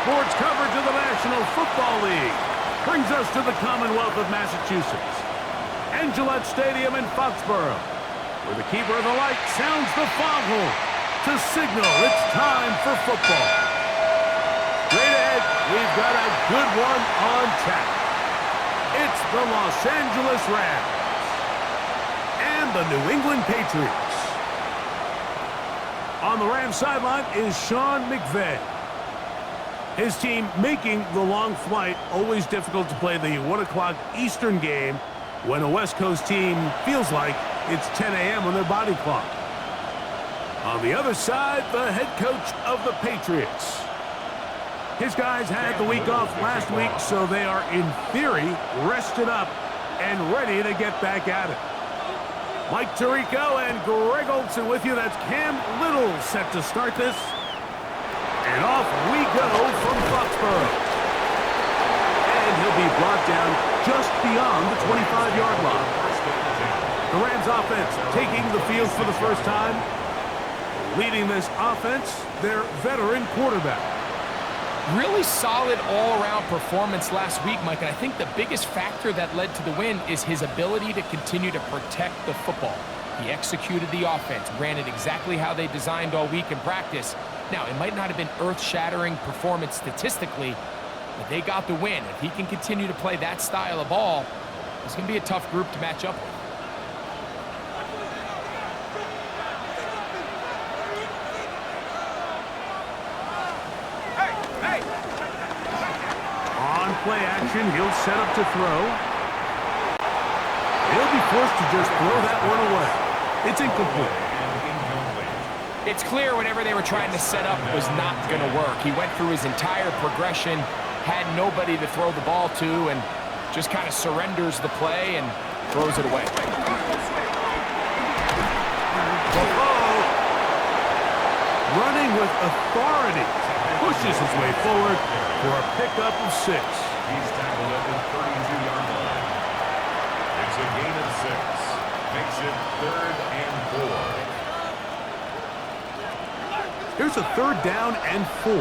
sports coverage of the National Football League brings us to the Commonwealth of Massachusetts and Gillette Stadium in Foxborough, where the keeper of the light sounds the foghorn to signal it's time for football. Straight ahead, we've got a good one on tap. It's the Los Angeles Rams and the New England Patriots. On the Rams sideline is Sean McVay. His team making the long flight. Always difficult to play the 1 o'clock Eastern game when a West Coast team feels like it's 10 a.m. on their body clock. On the other side, the head coach of the Patriots. His guys had the week off last week, so they are, in theory, rested up and ready to get back at it. Mike Tirico and Greg Olsen with you. That's Cam Little set to start this. And off we go from Foxborough. And he'll be brought down just beyond the 25-yard line. The Rams offense taking the field for the first time. Leading this offense, their veteran quarterback. Really solid all-around performance last week, Mike, and I think the biggest factor that led to the win is his ability to continue to protect the football. He executed the offense, ran it exactly how they designed all week in practice. Now, it might not have been earth-shattering performance statistically, but they got the win. If he can continue to play that style of ball, it's going to be a tough group to match up with. On play action, he'll set up to throw. He'll be forced to just throw that one away. It's incomplete. It's clear whatever they were trying to set up was not going to work. He went through his entire progression, had nobody to throw the ball to, and just kind of surrenders the play and throws it away. Running with authority, pushes his way forward for a pickup of 6. He's tackled at the 32-yard line. It's a gain of 6. Makes it 3rd and 4. Here's a 3rd down and 4.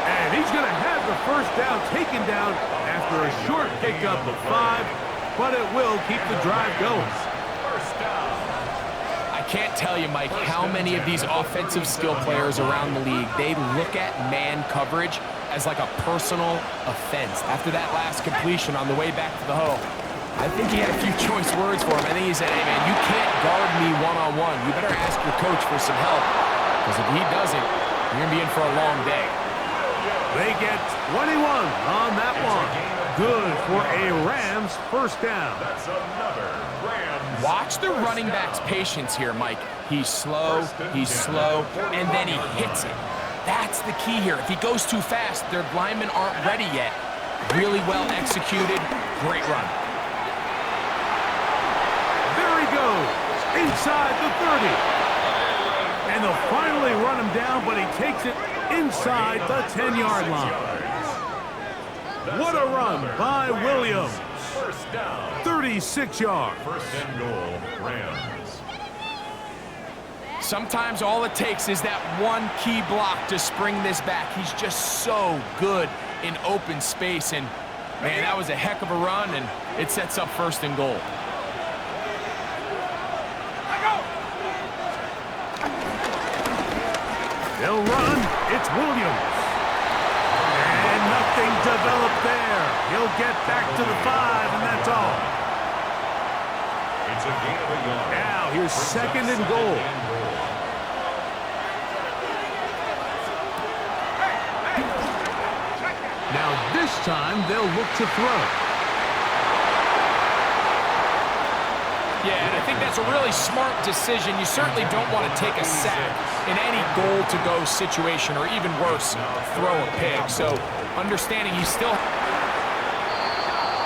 And he's going to have the first down taken down after a short pickup of 5, but it will keep the drive going. First down. I can't tell you, Mike, how many of these offensive skill players around the league, they look at man coverage as like a personal offense. After that last completion on the way back to the hole, I think he had a few choice words for him. I think he said, hey, man, you can't guard me one-on-one. You better ask your coach for some help, because if he doesn't, you're going to be in for a long day. They get 21 on that one. Good for a Rams first down. That's another Rams. Watch the running back's patience here, Mike. He's slow, and then he hits it. That's the key here. If he goes too fast, their linemen aren't ready yet. Really well executed. Great run. There he goes, inside the 30. And they'll finally run him down, but he takes it inside the 10-yard line. What a run by Williams. First down. 36 yards. First and goal, Rams. Sometimes all it takes is that one key block to spring this back. He's just so good in open space. And, man, that was a heck of a run, and it sets up first and goal. They'll run. It's Williams. And nothing developed there. He'll get back to the 5, and that's all. It's a gain of a yard. Now here's second and goal. Now this time they'll look to throw. Yeah, and I think that's a really smart decision. You certainly don't want to take a sack in any goal-to-go situation, or even worse, throw a pick. So understanding he's still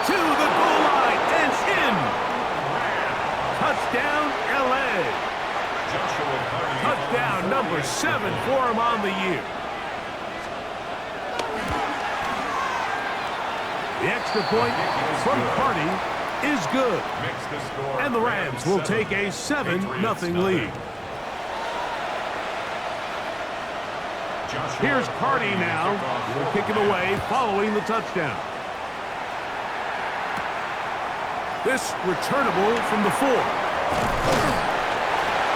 to the goal line and in. Touchdown, LA. Touchdown number 7 for him on the year. The extra point from Carty is good. Makes the score. And the Rams will take a 7-0 lead. Here's Carty now. Will kick it away following the touchdown. This returnable from the 4.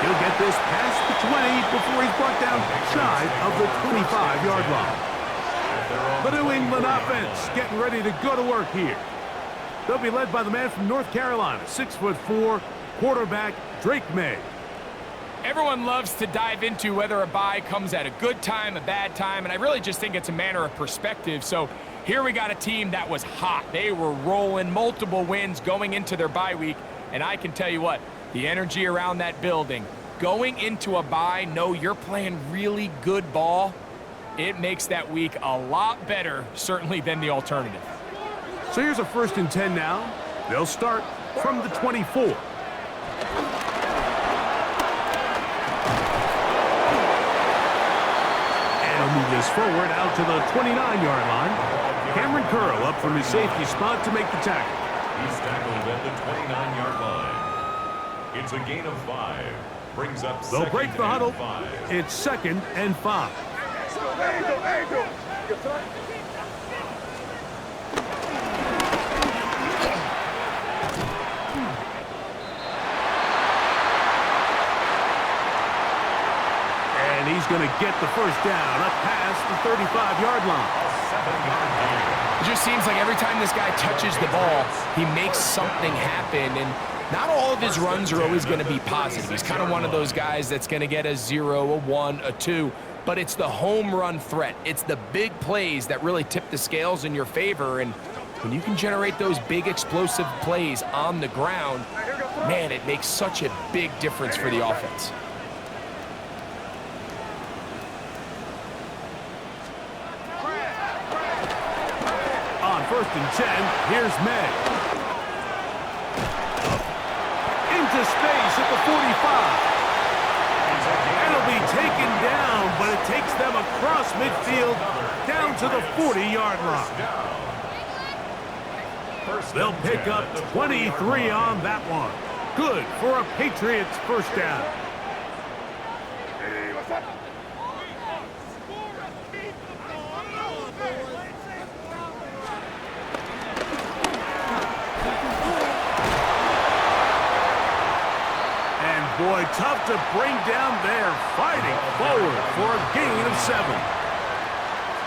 He'll get this past the 20 before he's brought down shy of the 25-yard line. The New England offense getting ready to go to work here. They'll be led by the man from North Carolina, 6'4", quarterback Drake May. Everyone loves to dive into whether a bye comes at a good time, a bad time, and I really just think it's a matter of perspective. So here we got a team that was hot. They were rolling, multiple wins going into their bye week, and I can tell you what, the energy around that building, going into a bye, know you're playing really good ball, it makes that week a lot better, certainly, than the alternative. So here's a 1st and 10 now. They'll start from the 24. Move this forward out to the 29-yard line. Cameron Curl up from his safety spot to make the tackle. He's tackled at the 29-yard line. It's a gain of 5. Brings up They'll break the huddle. 5. It's 2nd and 5. He's going to get the first down up past the 35-yard line. It just seems like every time this guy touches the ball, he makes something happen. And not all of his runs are always going to be positive. He's kind of one of those guys that's going to get a 0, a 1, a 2. But it's the home run threat. It's the big plays that really tip the scales in your favor. And when you can generate those big explosive plays on the ground, man, it makes such a big difference for the offense. On 1st and 10, here's May. Into space at the 45. And it'll be taken down, but it takes them across midfield down to the 40-yard line. They'll pick up 23 on that one. Good for a Patriots first down. Boy, tough to bring down there, fighting forward for a gain of 7.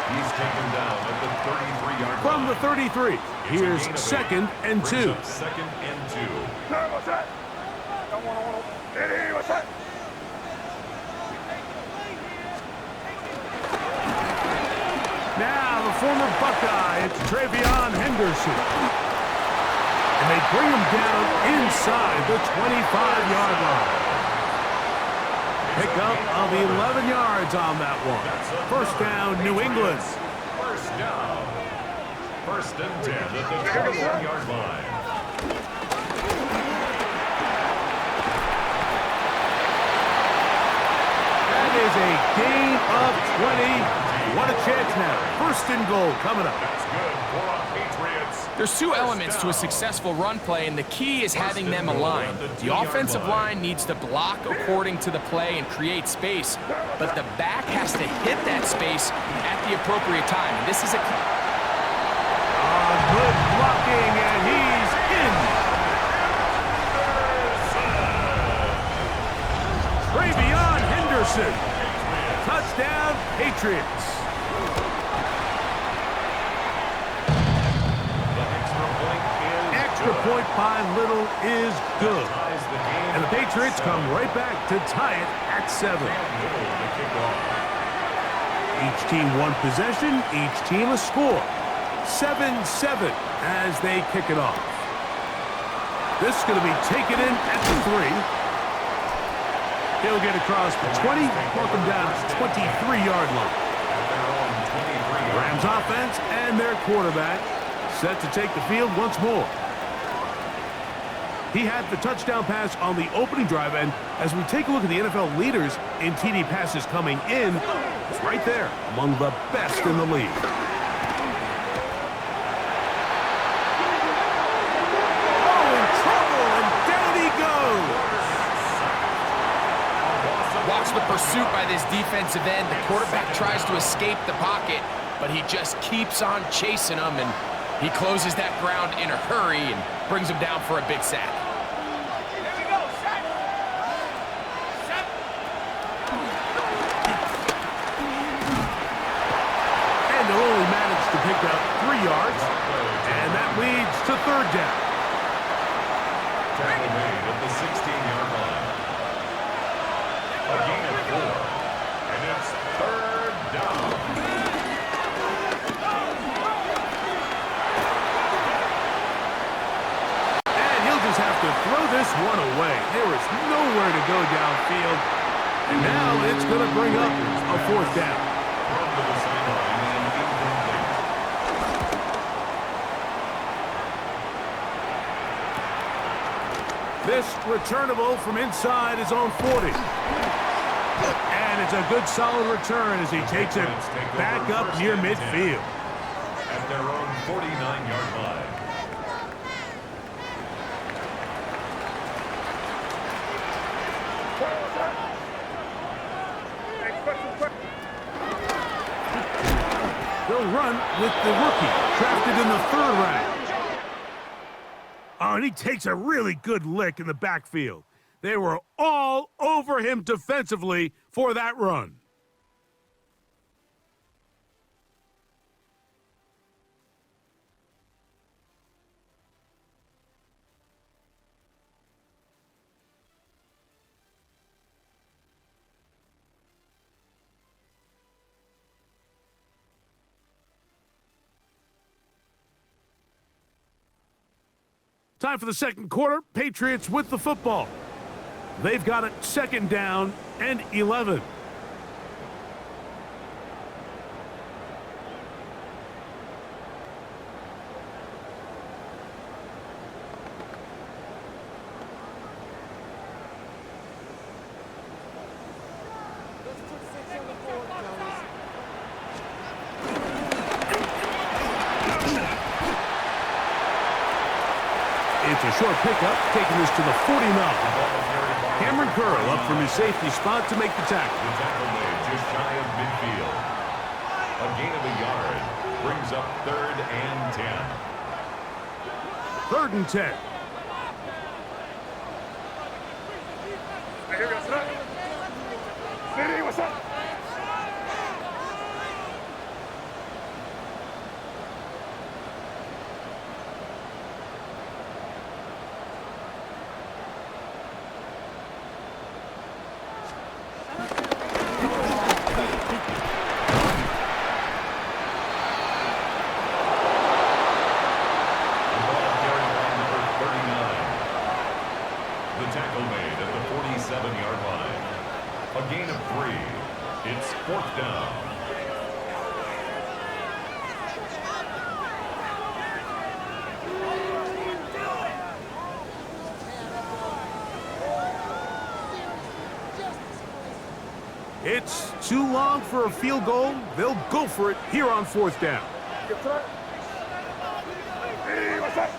He's taken down at the 33-yard line. From the 33, here's 2nd and 2. 2nd and 2. Now the former Buckeye, it's Travion Henderson. And they bring him down inside the 25-yard line. Pickup of 11 yards on that one. First down, New England. First down. 1st and 10 at the 21-yard line. That is a gain of 20. What a chance now. 1st and goal coming up. That's good for a Patriots. There's 2 elements to a successful run play, and the key is having them aligned. The offensive line needs to block according to the play and create space, but the back has to hit that space at the appropriate time. And this is a good blocking, and he's in. Travion Henderson. Touchdown, Patriots. Extra point by Little is good. And the Patriots come right back to tie it at 7. Each team one possession, each team a score. 7-7 as they kick it off. This is going to be taken in at the 3. He'll get across the 20, mark him down to the 23-yard line. Rams offense and their quarterback set to take the field once more. He had the touchdown pass on the opening drive, and as we take a look at the NFL leaders in TD passes coming in, it's right there among the best in the league. watch the pursuit by this defensive end. The quarterback tries to escape the pocket, but he just keeps on chasing him, and he closes that ground in a hurry and brings him down for a big sack. And they'll only manage to pick up 3 yards, and that leads to third down. Tackle made at the 16-yard line. A gain of 4, and it's third down. And he'll just have to throw this one away. There is nowhere to go downfield. And now it's going to bring up a fourth down. Thrown to the sideline and incomplete. This returnable from inside his own 40. And it's a good solid return as he takes it back up near midfield. At their own 49-yard line. They'll run with the rookie, drafted in the 3rd round. Oh, and he takes a really good lick in the backfield. They were all over him defensively for that run. Time for the second quarter. Patriots with the football. They've got it 2nd down and 11. It's a short pickup, taking this to the 49. Cameron Curl up from his safety spot to make the tackle. The tackle made just shy of midfield. A gain of a yard brings up 3rd and 10. 3rd and 10. City, what's up? Tackle made at the 47-yard line. A gain of 3. It's 4th down. It's too long for a field goal. They'll go for it here on 4th down. Hey, what's up?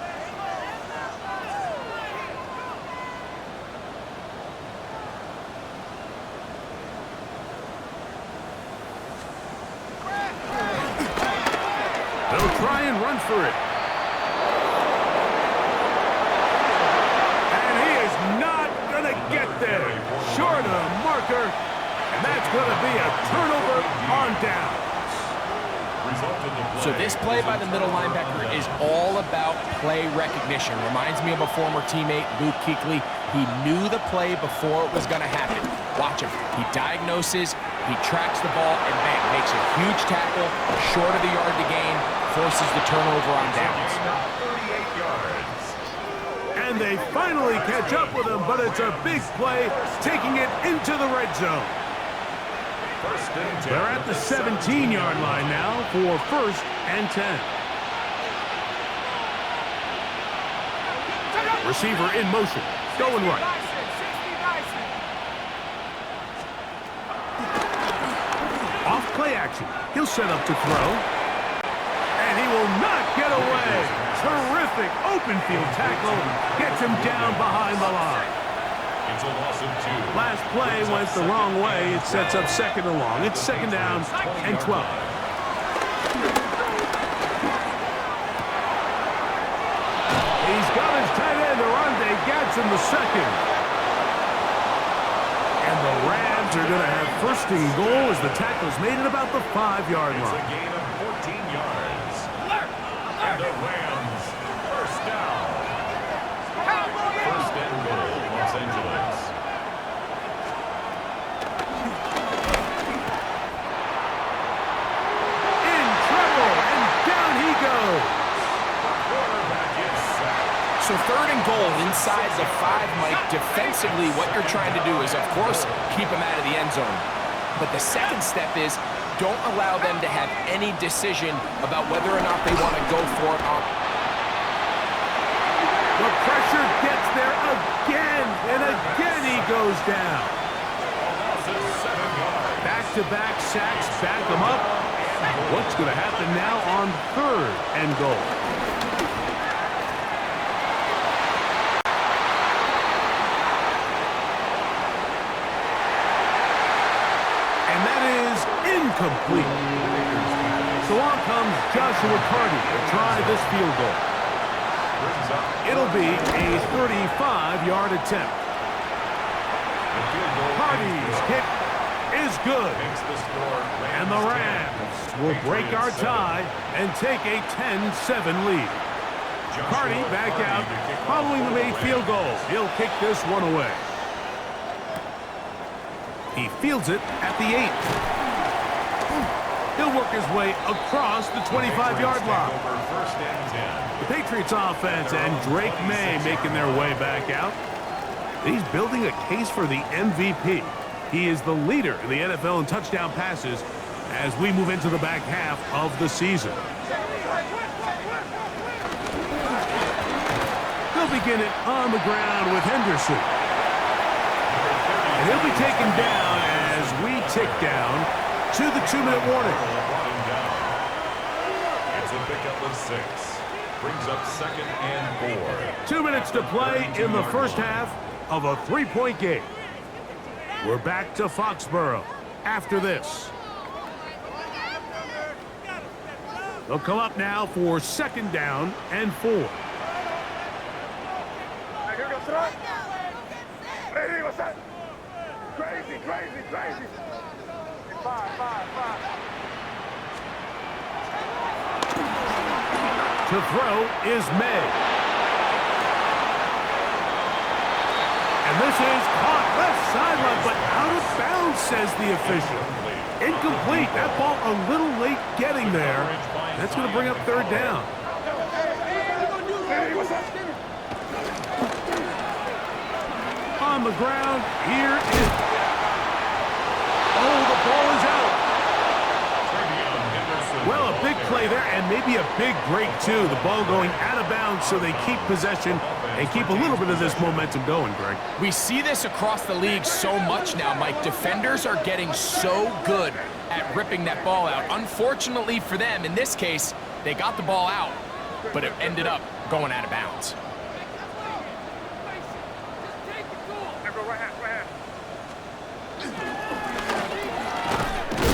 They'll try and run for it. And he is not going to get there. Short of the marker. And that's going to be a turnover on downs. So this play by the middle linebacker is all about play recognition. Reminds me of a former teammate, Luke Kuechly. He knew the play before it was going to happen. Watch him. He diagnoses, he tracks the ball, and bam, makes a huge tackle, short of the yard to gain, forces the turnover on downs. 38 yards. And they finally catch up with him, but it's a big play, taking it into the red zone. First and 10. They're at the 17-yard line now for 1st and 10. Receiver in motion, going right. Off play action. He'll set up to throw. And he will not get away. Terrific open field tackle. Gets him down behind the line. It's a loss of 2. Last play went the wrong way. It sets up second and long. It's second down and 12. He's got his tight end, Arande Gadsden, the second. And the Rams are going to have first and goal as the tackle's made at about the 5-yard line. It's a gain of 14 yards. And the Rams, first down. First and goal, Los Angeles. In trouble, and down he goes. Quarterback is sacked. So third and goal inside the 5, Mike. Defensively, what you're trying to do is, of course, keep him out of the end zone. But the second step is don't allow them to have any decision about whether or not they want to go for it. The pressure gets there again, and again he goes down. Loss of 7 yards. Back-to-back sacks back him up. What's going to happen now on third and goal? And that is incomplete. So on comes Joshua Carty to try this field goal. It'll be a 35-yard attempt. Carty's kick is good. And the Rams will break our tie and take a 10-7 lead. Carty back out following the made field goal. He'll kick this one away. He fields it at the 8. He'll work his way across the 25-yard line. The Patriots offense and Drake May making their way back out. He's building a case for the MVP. He is the leader in the NFL in touchdown passes as we move into the back half of the season. They'll begin it on the ground with Henderson. And he'll be taken down as we tick down to the 2-minute warning. It's a pickup of 6. Brings up second and 4. 2 minutes to play in the first half of a 3-point game. We're back to Foxborough after this. They'll come up now for second down and 4. Crazy. 5. To throw is May. And this is caught left sideline, but out of bounds, says the official. Incomplete. That ball a little late getting there. That's going to bring up third down. On the ground, here is... Oh, the ball is out. Well, a big play there, and maybe a big break, too. The ball going out of bounds, so they keep possession and keep a little bit of this momentum going, Greg. We see this across the league so much now, Mike. Defenders are getting so good at ripping that ball out. Unfortunately for them, in this case, they got the ball out, but it ended up going out of bounds.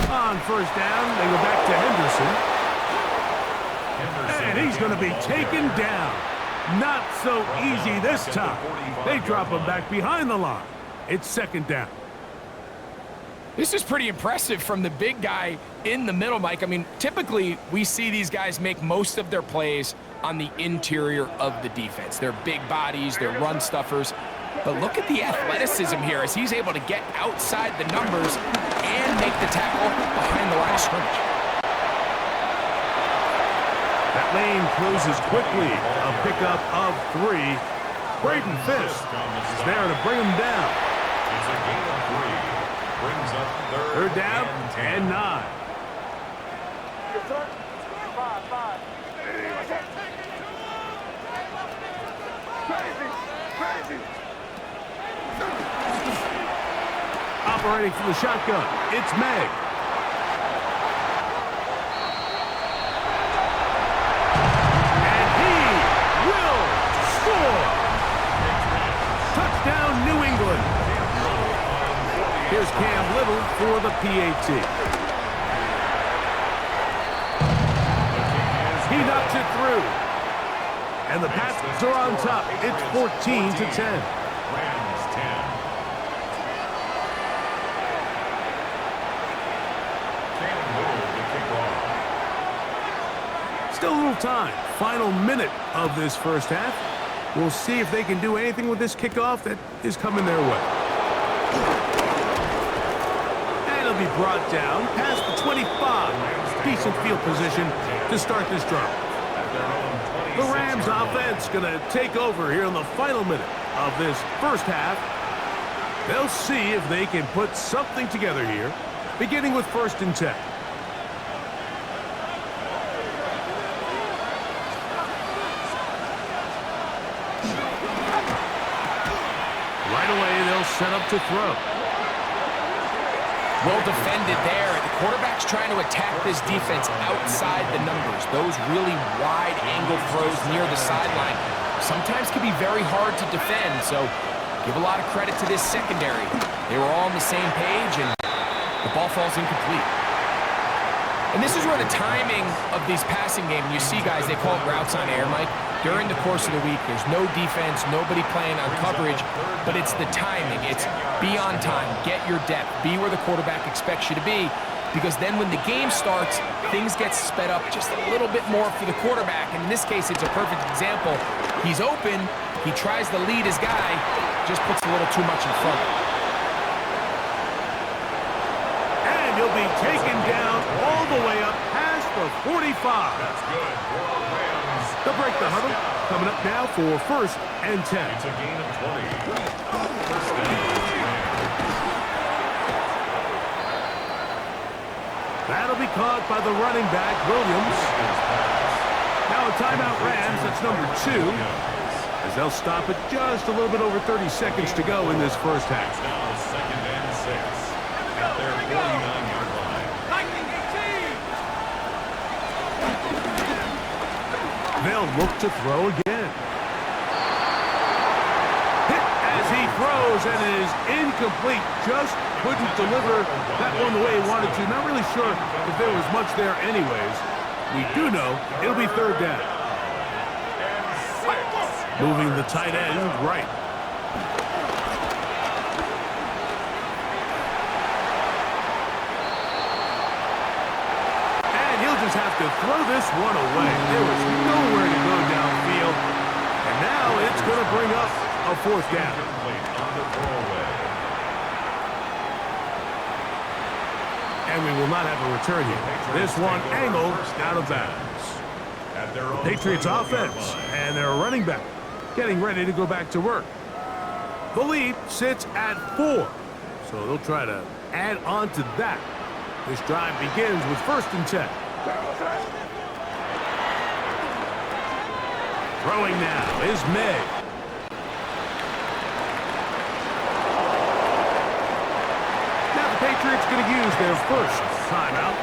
On first down, they go back to Henderson. And he's going to be taken down. Not so easy this time. They drop him back behind the line. It's second down. This is pretty impressive from the big guy in the middle, Mike. I mean, typically we see these guys make most of their plays on the interior of the defense. They're big bodies, they're run stuffers. But look at the athleticism here as he's able to get outside the numbers and make the tackle behind the line of scrimmage. That lane closes quickly. A pickup of 3. Braden Fisk is there to bring him down. It's a gain of 3. Brings up Third down and 9. Operating from the shotgun, it's May. And he will score. Touchdown, New England. Cam Little for the PAT. He knocks it through. And the Pats are on top. It's 14-10. Rams 10. Cam Little to kick off. Still a little time. Final minute of this first half. We'll see if they can do anything with this kickoff that is coming their way. And it'll be brought down past the 25. Decent field position to start this drive. The Rams offense going to take over here in the final minute of this first half. They'll see if they can put something together here, beginning with 1st and 10. Right away, they'll set up to throw. Well defended there. The quarterback's trying to attack this defense outside the numbers. Those really wide angle throws near the sideline sometimes can be very hard to defend, so give a lot of credit to this secondary. They were all on the same page, and the ball falls incomplete. And this is where the timing of these passing games, you see guys, they call it routes on air, Mike. During the course of the week, there's no defense, nobody playing on coverage, but it's the timing. It's be on time, get your depth, be where the quarterback expects you to be, because then when the game starts, things get sped up just a little bit more for the quarterback. And in this case, it's a perfect example. He's open, he tries to lead his guy, just puts a little too much in front. And he'll be taken down all the way up past the 45. That's good. They'll break the huddle. Coming up now for 1st and 10. It's a gain of 20. First down. That'll be caught by the running back, Williams. Now a timeout Rams, that's number 2. As they'll stop it just a little bit over 30 seconds to go in this first half. It's now 2nd and 6 at their 49-yard line. They'll look to throw again. Hit as he throws, and it is incomplete. Just couldn't deliver that one the way he wanted to. Not really sure if there was much there anyways. We do know it'll be 3rd down. Moving the tight end right. And he'll just have to throw this one away. There was nowhere to go downfield. And now it's going to bring up a 4th down. And we will not have a return here. This one angled out of bounds. Patriots offense and their running back getting ready to go back to work. The lead sits at 4, so they'll try to add on to that. This drive begins with 1st and 10. Throwing now is May. Now the Patriots going to use their first timeout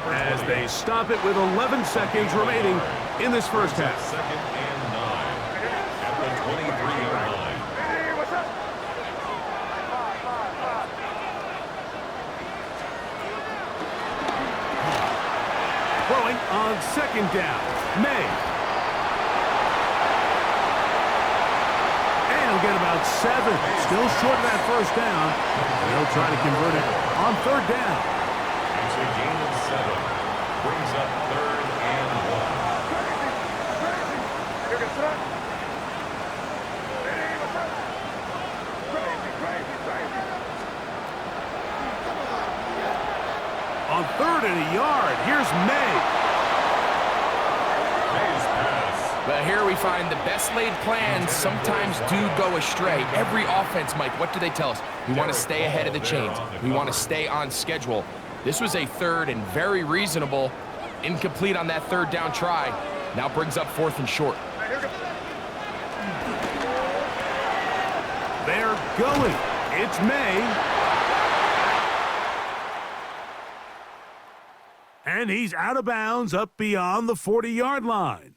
as they stop it with 11 seconds remaining in this first half. 2nd and 9 at the 23-yard line. Hey, what's up? Throwing on 2nd down, May. And he'll get about 7. Still short of that 1st down. And they'll try to convert it on 3rd down. It's a gain of 7. Brings up 3rd and 1. Here gets it. Hey, what's up? Crazy. On 3rd and a yard, here's May. May's pass. But here we find the best laid plans sometimes do go astray. Every offense, Mike, what do they tell us? We want to stay ahead of the chains. We want to stay on schedule. This was a 3rd and very reasonable. Incomplete on that 3rd down try. Now brings up 4th and short. They're going. It's May. And he's out of bounds up beyond the 40-yard line.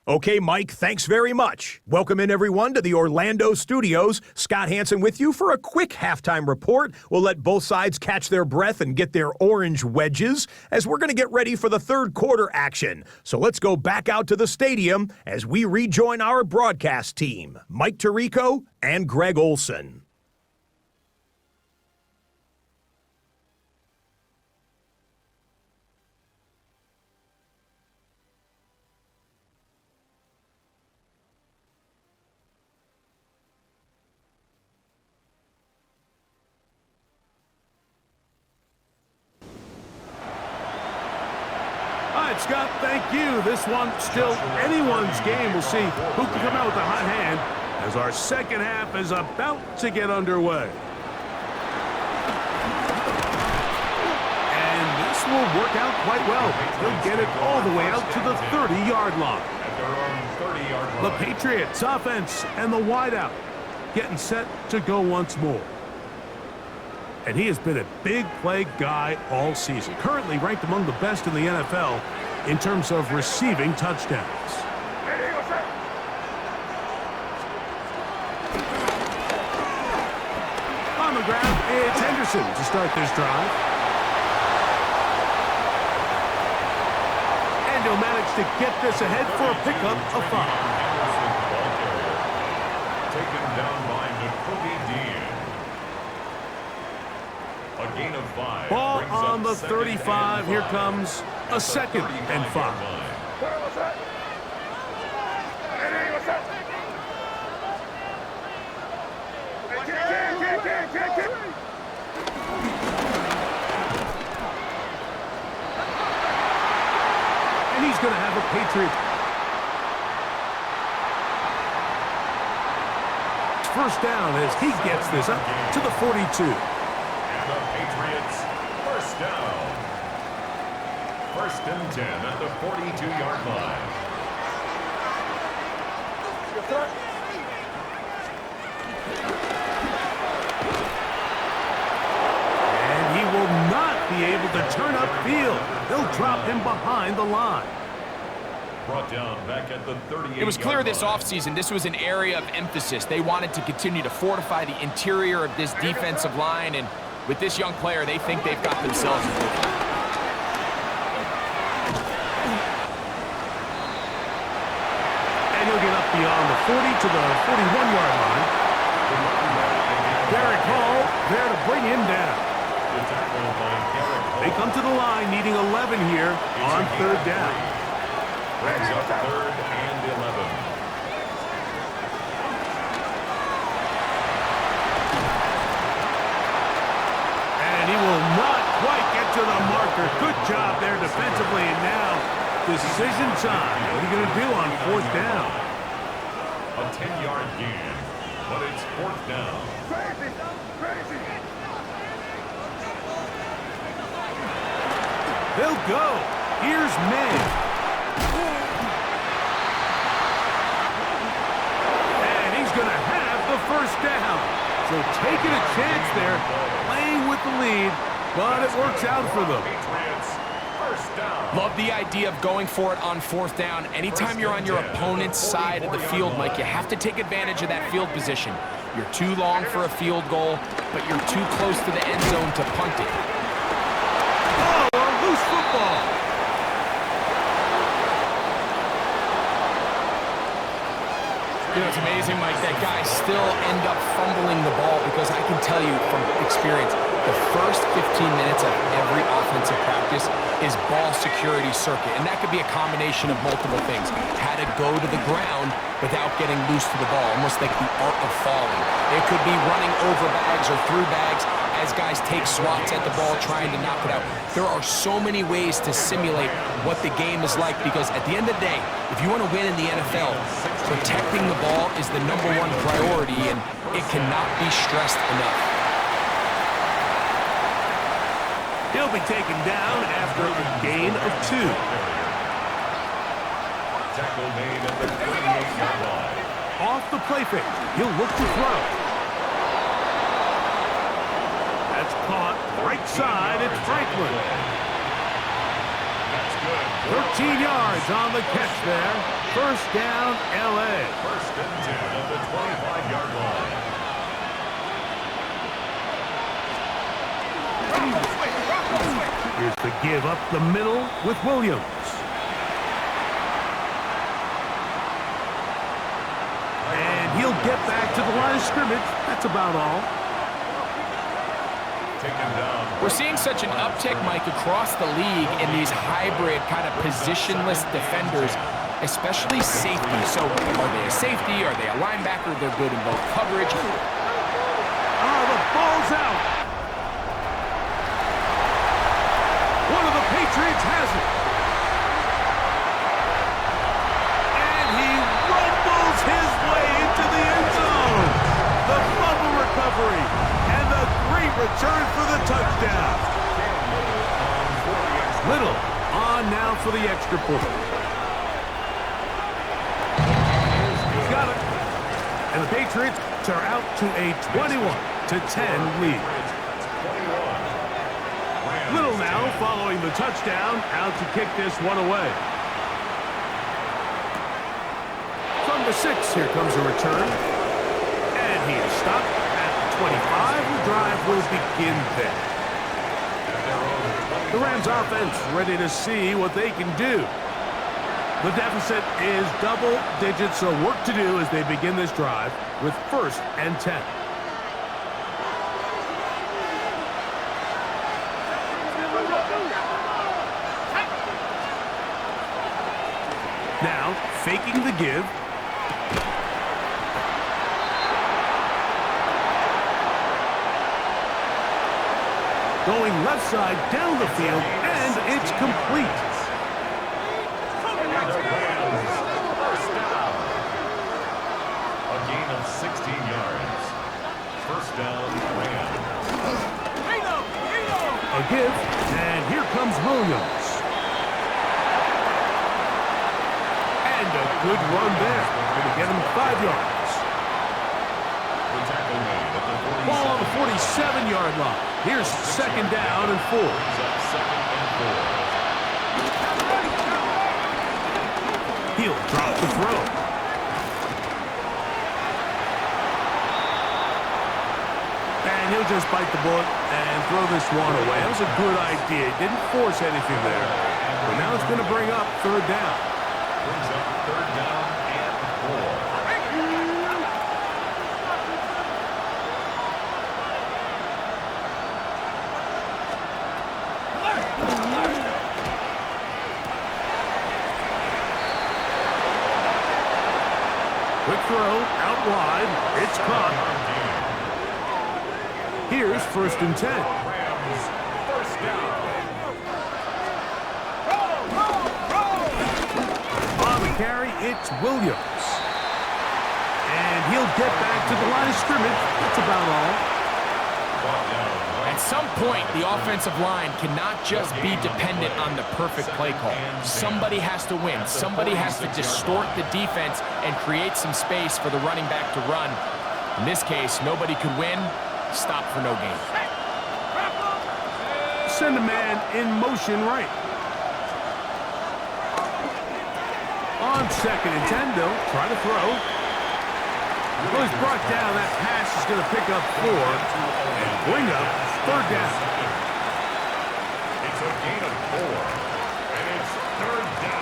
Okay, Mike, thanks very much. Welcome in, everyone, to the Orlando studios. Scott Hansen with you for a quick halftime report. We'll let both sides catch their breath and get their orange wedges as we're going to get ready for the third quarter action. So let's go back out to the stadium as we rejoin our broadcast team, Mike Tirico and Greg Olson. Scott, thank you. This one still anyone's game. We'll see who can come out with a hot hand as our second half is about to get underway. And this will work out quite well. He'll get it all the way out to the 30-yard line. The Patriots offense and the wideout getting set to go once more. And he has been a big play guy all season. Currently ranked among the best in the NFL in terms of receiving touchdowns. On the ground, it's Henderson to start this drive. And he'll manage to get this ahead for a pickup of 5. Taken down by a gain of 5. Ball on the 35. Here comes a second and 5. And he's going to have a Patriot. First down as he gets this up to the 42. The Patriots, first down. First and 10 at the 42-yard line. And he will not be able to turn upfield. They'll drop him behind the line. Brought down back at the 38-yard line. It was clear this offseason this was an area of emphasis. They wanted to continue to fortify the interior of this defensive line, and with this young player, they think they've got themselves a good one. And he'll get up beyond the 40 to the 41-yard line. Derek Hall there to bring him down. They come to the line needing 11 here on third down. Brings up third and 11. He will not quite get to the marker. Good job there defensively. And now, decision time. What are you going to do on fourth down? A 10-yard gain, but it's fourth down. They'll go. Here's May. And he's going to have the first down. So taking a chance there, playing with the lead, but it works out for them. Love the idea of going for it on fourth down. Anytime you're on your opponent's side of the field, Mike, you have to take advantage of that field position. You're too long for a field goal, but you're too close to the end zone to punt it. Oh, a loose football. You know, it's amazing, Mike, that guys still end up fumbling the ball because I can tell you from experience, the first 15 minutes of every offensive practice is ball security circuit, and that could be a combination of multiple things. How to go to the ground without getting loose to the ball, almost like the art of falling. It could be running over bags or through bags as guys take swats at the ball trying to knock it out. There are so many ways to simulate what the game is like because at the end of the day, if you want to win in the NFL, protecting the ball is the #1 priority, and it cannot be stressed enough. He'll be taken down after a gain of 2. Tackle made at the 38-yard line. Off the play fake, he'll look to throw. That's caught right side. It's Franklin. That's good. 13 yards on the catch there. First down, L.A. First and 10 at the 25-yard line. Here's the give up the middle with Williams. And he'll get back to the line of scrimmage. That's about all. Taken down. We're seeing such an uptick, Mike, across the league in these hybrid kind of positionless defenders, especially safety. So are they a safety? Are they a linebacker? They're good in both coverage. Oh, the ball's out. One of the Patriots has it. And he rumbles his way into the end zone. The fumble recovery and the great return for the touchdown. Little on now for the extra point. He's got it. And the Patriots are out to a 21-10 lead. Little now following the touchdown, out to kick this one away. From the 6, here comes a return. And he is stopped at the 25. The drive will begin there. The Rams offense ready to see what they can do. The deficit is double digits, so work to do as they begin this drive with first and 10. Now, faking the give. Going left side down the field, and it's complete. A gain of 16 yards. First down, Rams. A give, and here comes Williams. And a good run there. Going to get him 5 yards. The tackle made at the 47. Ball on the 47-yard line. Here's second down and 4. Brings up second and 4. He'll drop the throw. And he'll just bite the bullet and throw this one away. That was a good idea. He didn't force anything there. But now it's going to bring up third down. Brings up third down and 4. Quick throw, out wide. It's caught. Here's first and 10. Rams, first down. On the carry, it's Williams. And he'll get back to the line of scrimmage. That's about all. Brought down. At some point, the offensive line cannot just be dependent on the perfect play call. Somebody has to win. Somebody has to distort the defense and create some space for the running back to run. In this case, nobody could win. Stop for no gain. Send a man in motion right. On second and 10, they'll try to throw. Well, he's brought down. That pass is going to pick up 4 and bring up third down. It's a gain of 4. And it's third down.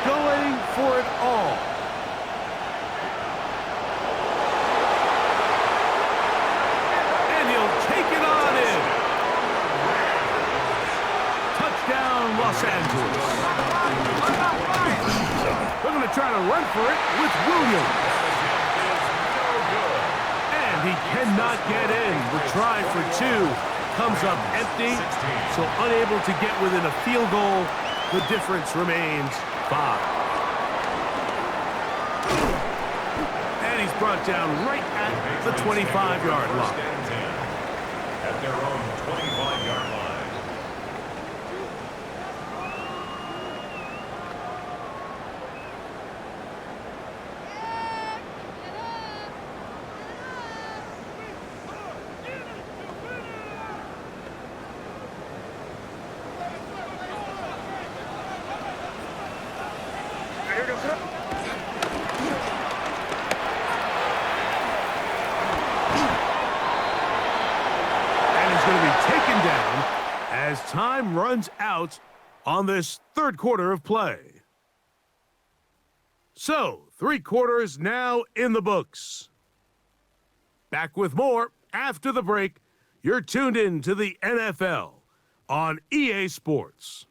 Going for it all. And he'll take it on in. Touchdown, Los Angeles. They're going to try to run for it with Williams. And he cannot get in. The try for 2 comes up empty, so unable to get within a field goal. The difference remains 5. And he's brought down right at the 25-yard line. At their own 25-yard line. And he's going to be taken down as time runs out on this third quarter of play. So, 3 quarters now in the books. Back with more after the break. You're tuned in to the NFL on EA Sports.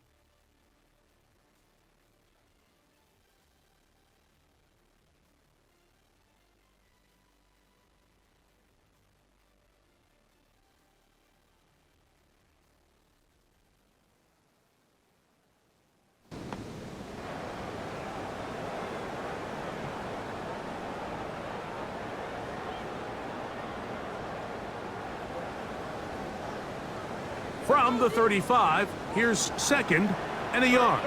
From the 35, here's 2nd and a yard.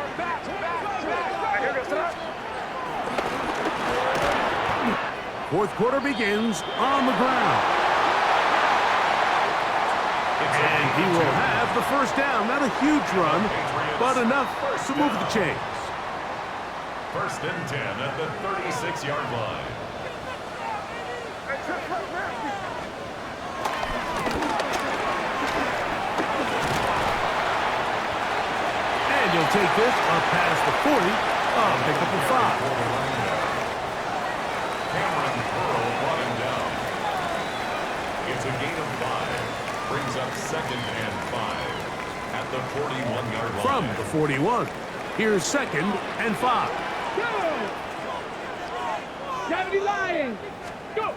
Fourth quarter begins on the ground. And he will have the first down. Not a huge run, but enough to move the chains. 1st and 10 at the 36-yard line. He'll take this up past the 40. Pick up a 5. Cameron Pearl brought him down. It's a gain of 5. Brings up 2nd and 5 at the 41-yard line. From the 41, here's 2nd and 5. Go! Gravity Lions! Go!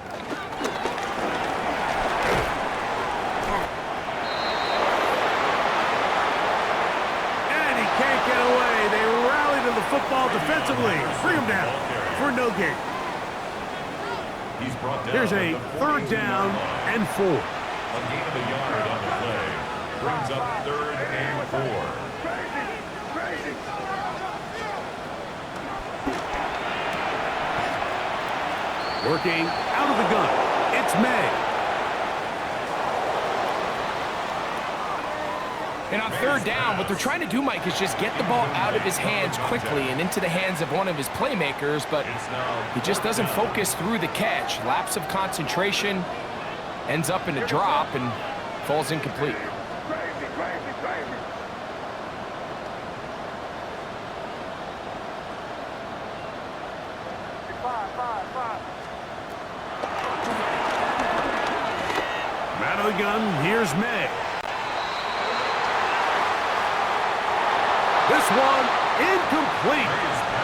Get away. They rally to the football defensively. Bring him down for no gain. He's brought down. Here's a 3rd down and 4. A gain of a yard on the play. Brings up 3rd and 4. Working out of the gun. It's May. And on 3rd down, what they're trying to do, Mike, is just get the ball out of his hands quickly and into the hands of one of his playmakers, but he just doesn't focus through the catch. Lapse of concentration, ends up in a drop, and falls incomplete. Out of the gun, here's May. This one incomplete.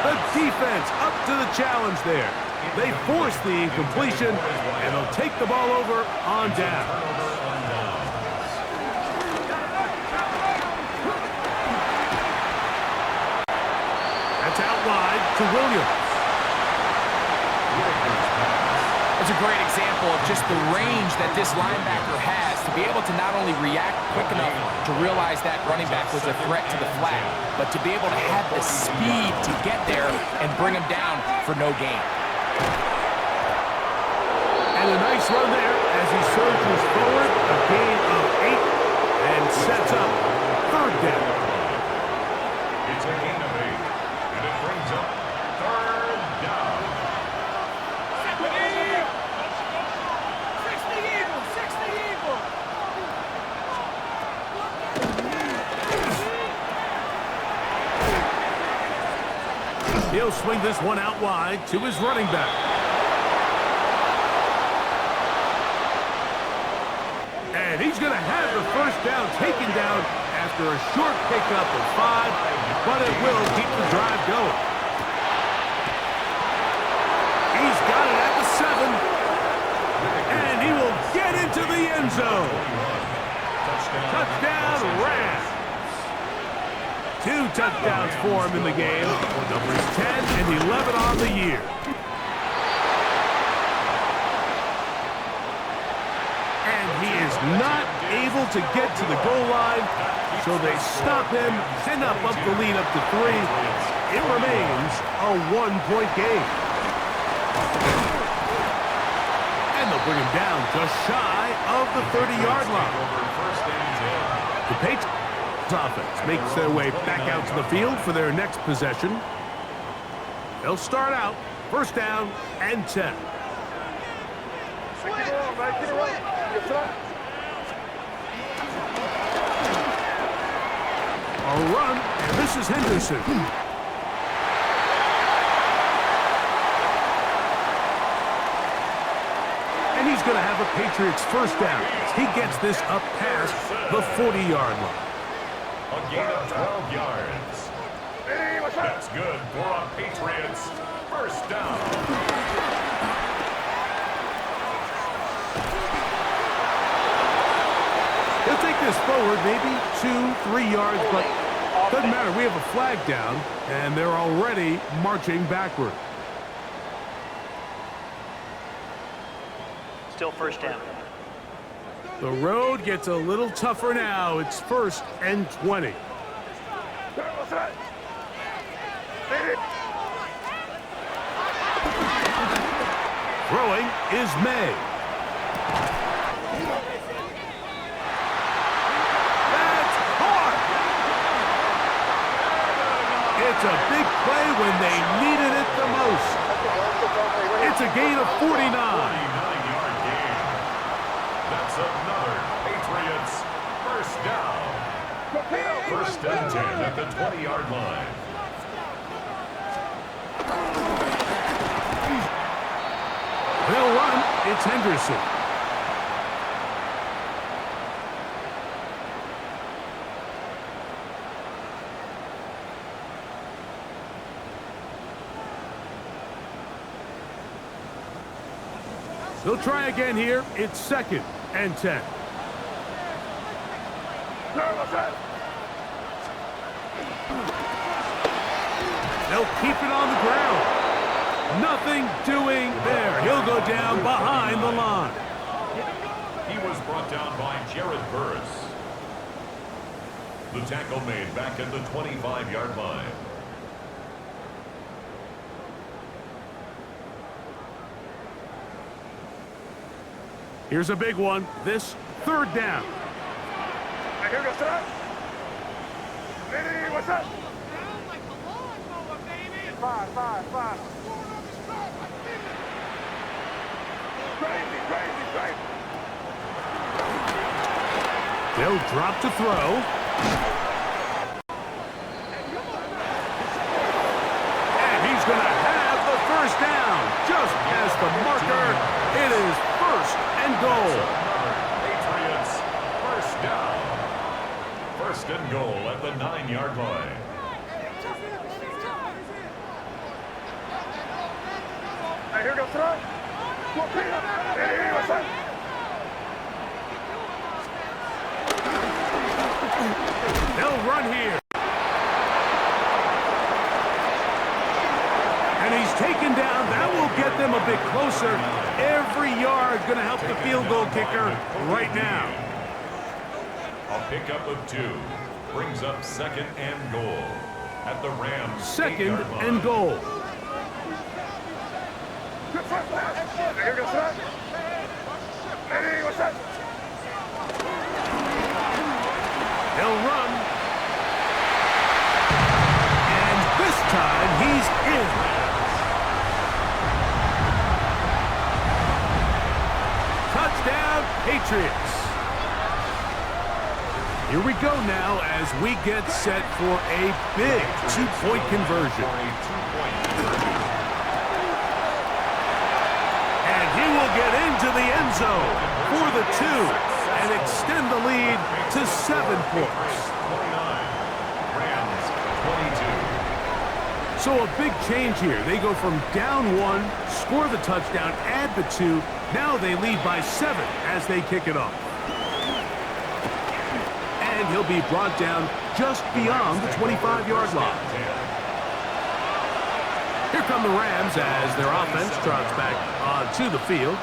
The defense up to the challenge there. They force the incompletion, and they'll take the ball over on down. That's out wide to Williams. It's a great example of just the range that this linebacker has to be able to not only react quick enough to realize that running back was a threat to the flat, but to be able to have the speed to get there and bring him down for no gain. And a nice run there as he surges forward, a gain of 8, and sets up 3rd down. It's a gain of 8, and it brings up 3rd down. He'll swing this one out wide to his running back. And he's going to have the first down taken down after a short pickup of 5, but it will keep the drive going. He's got it at the 7, and he will get into the end zone. Touchdown, Rams. 2 touchdowns for him in the game. Numbers 10 and 11 on the year. And he is not able to get to the goal line, so they stop him, send up the lead up to 3. It remains a 1-point game. And they'll bring him down just shy of the 30-yard line. The Patriots offense makes their way back out to the field for their next possession. They'll start out first down and 10. A run, and this is Henderson. And he's going to have a Patriots first down as he gets this up past the 40-yard line. A gain of 12 yards. That's good for a Patriots first down. He'll take this forward maybe 2-3 yards, but doesn't matter. We have a flag down, and they're already marching backward. Still first down. The road gets a little tougher now. It's first and 20. Throwing is May. That's hard. It's a big play when they needed it the most. It's a gain of 49. 49-yard gain. That's another Patriots first down. First and 10 at the 20-yard line. They'll run. It's Henderson. They'll try again here. It's second and 10. They'll keep it on the ground. Nothing doing there. He'll go down behind the line. He was brought down by Jared Burris. The tackle made back at the 25-yard line. Here's a big one. This third down. What's up? Five. Crazy. They'll drop to throw. And he's going to have the first down. Just past the marker. It is first and goal. Patriots first down. First and goal at the 9-yard line. Here goes throw. What's up? They'll run here. And he's taken down. That will get them a bit closer. Every yard going to help the field goal kicker right now. A pickup of 2 brings up second and goal at the Rams. Second 8-yard line. and goal. Here goes throw. What's up? He'll run. And this time he's in. Touchdown, Patriots. Here we go now as we get set for a big two-point conversion. And he will get into the end zone for the 2 and extend the lead to 7 points. 29. Rams 22. So a big change here. They go from down 1, score the touchdown, add the 2. Now they lead by 7 as they kick it off. And he'll be brought down just beyond the 25-yard line. Here come the Rams as their offense trots back onto the field.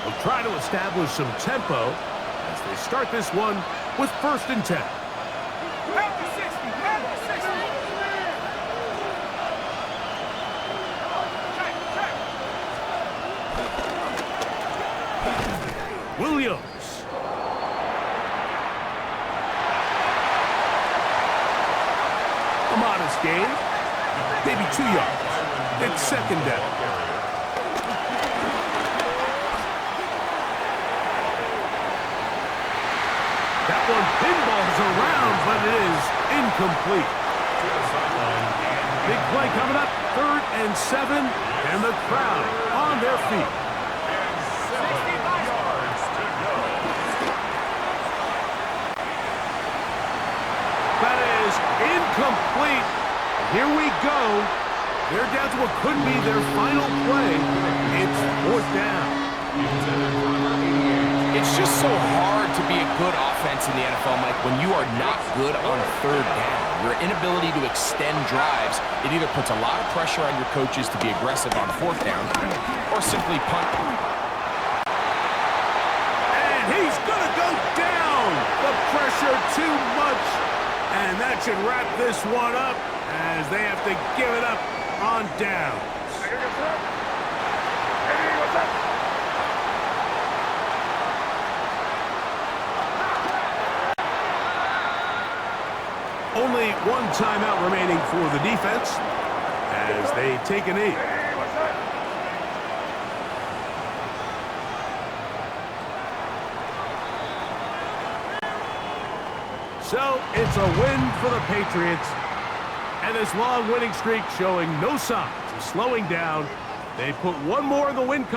They'll try to establish some tempo as they start this one with first and 10. Williams. A modest gain, maybe 2 yards. It's second down. That one pinballs around, but it is incomplete. Big play coming up, 3rd and 7, and the crowd on their feet. 7 yards to go. That is incomplete. Here we go. They're down to what could be their final play. It's 4th down. It's just so hard to be a good offense in the NFL, Mike, when you are not good on 3rd down. Your inability to extend drives, it either puts a lot of pressure on your coaches to be aggressive on 4th down or simply punt. And he's going to go down. The pressure too much. And that should wrap this one up as they have to give it up on downs. Only one timeout remaining for the defense as they take a knee. So it's a win for the Patriots, and this long winning streak showing no signs of slowing down. They put one more in the win column.